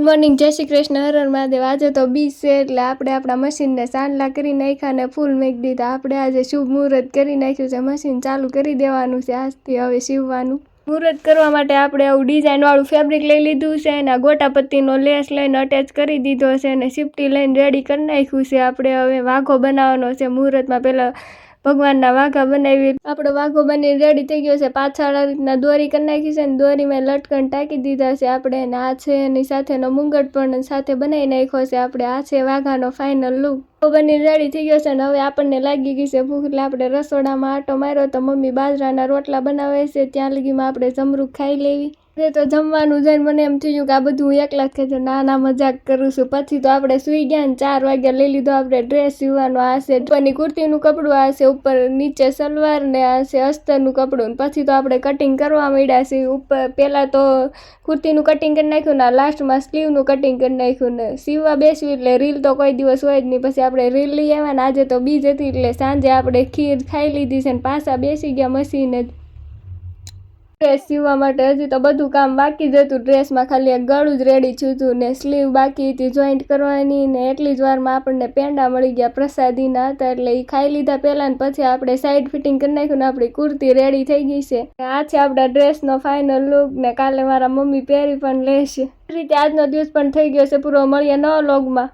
Morning, જય શ્રી કૃષ્ણ, હર હર મહાદેવ। આજે તો બીજ છે એટલે આપણે આપણા મશીનને સાંડલા કરી નાખ્યા ને ફૂલ મૂકી દીધા। આપણે આજે શુભ મુહૂર્ત કરી નાખ્યું છે, મશીન ચાલુ કરી દેવાનું છે આજથી હવે સીવવાનું। મુહૂર્ત કરવા માટે આપણે આવું ડિઝાઇનવાળું ફેબ્રિક લઈ લીધું છે અને ગોટા પત્તીનો લેસ લઈને અટેચ કરી દીધો છે અને સિફ્ટી લઈને રેડી કરી નાખ્યું છે। આપણે હવે વાઘો બનાવવાનો છે મુહૂર્તમાં, પહેલાં ભગવાનના વાઘા બનાવી આપણો વાઘો બનીને રેડી થઈ ગયો છે। પાછળ આ રીતના દોરી કરી નાખી છે ને દોરીમાં લટકણ ટાંકી દીધા છે આપણે, અને આ છે એની સાથેનો મુંગટ પણ સાથે બનાવી નાખ્યો છે આપણે। આ છે વાઘાનો ફાઇનલ લુક, બની રેડી થઈ ગયો છે ને હવે આપણને લાગી ગઈ છે ભૂખ, એટલે આપણે રસોડામાં આટો માર્યો તો મમ્મી બાજરાના રોટલા બનાવે છે, ત્યાં લગીમાં આપણે જમરૂખ ખાઈ લેવી। તો જમવાનું જઈને મને એમ થયું કે આ બધું હું એકલા જ ખાઈ, નાના મજાક કરું છું। પછી તો આપણે સૂઈ ગયા ને 4 વાગ્યા લઈ લીધો આપણે ડ્રેસ સીવવાનો। આ છે ઉપરની કુર્તીનું કપડું, આ છે ઉપર નીચે સલવાર ને આ છે અસ્તરનું કપડું। પછી તો આપણે કટિંગ કરવા માંડ્યા છીએ। ઉપર પહેલાં તો કુર્તીનું કટિંગ કરી નાખ્યું ને લાસ્ટમાં સ્લીવનું કટિંગ કરી નાખ્યું ને સીવવા બેસવી એટલે રીલ તો કોઈ દિવસ હોય જ નહીં। પછી આપણે રીલ લઈ આવ્યા ને આજે તો બીજ હતી એટલે સાંજે આપણે ખીર ખાઈ લીધી છે ને પાછા બેસી ગયા મશીને ડ્રેસ સીવવા માટે। હજી તો બધું કામ બાકી જ હતું, ડ્રેસમાં ખાલી એક ગળું જ રેડી થયું હતું ને સ્લીવ બાકી હતી જોઈન્ટ કરવાની, ને એટલી જ વારમાં આપણને પેંડા મળી ગયા પ્રસાદીના હતા એટલે એ ખાઈ લીધા પહેલાં ને પછી આપણે સાઈડ ફિટિંગ કરી નાખ્યું ને આપણી કુર્તી રેડી થઈ ગઈ છે। આ છે આપણા ડ્રેસનો ફાઇનલ લુક ને કાલે મારા મમ્મી પહેરી પણ લેશે। એ રીતે આજનો દિવસ પણ થઈ ગયો છે પૂરો, મળીએ નવા વ્લોગમાં।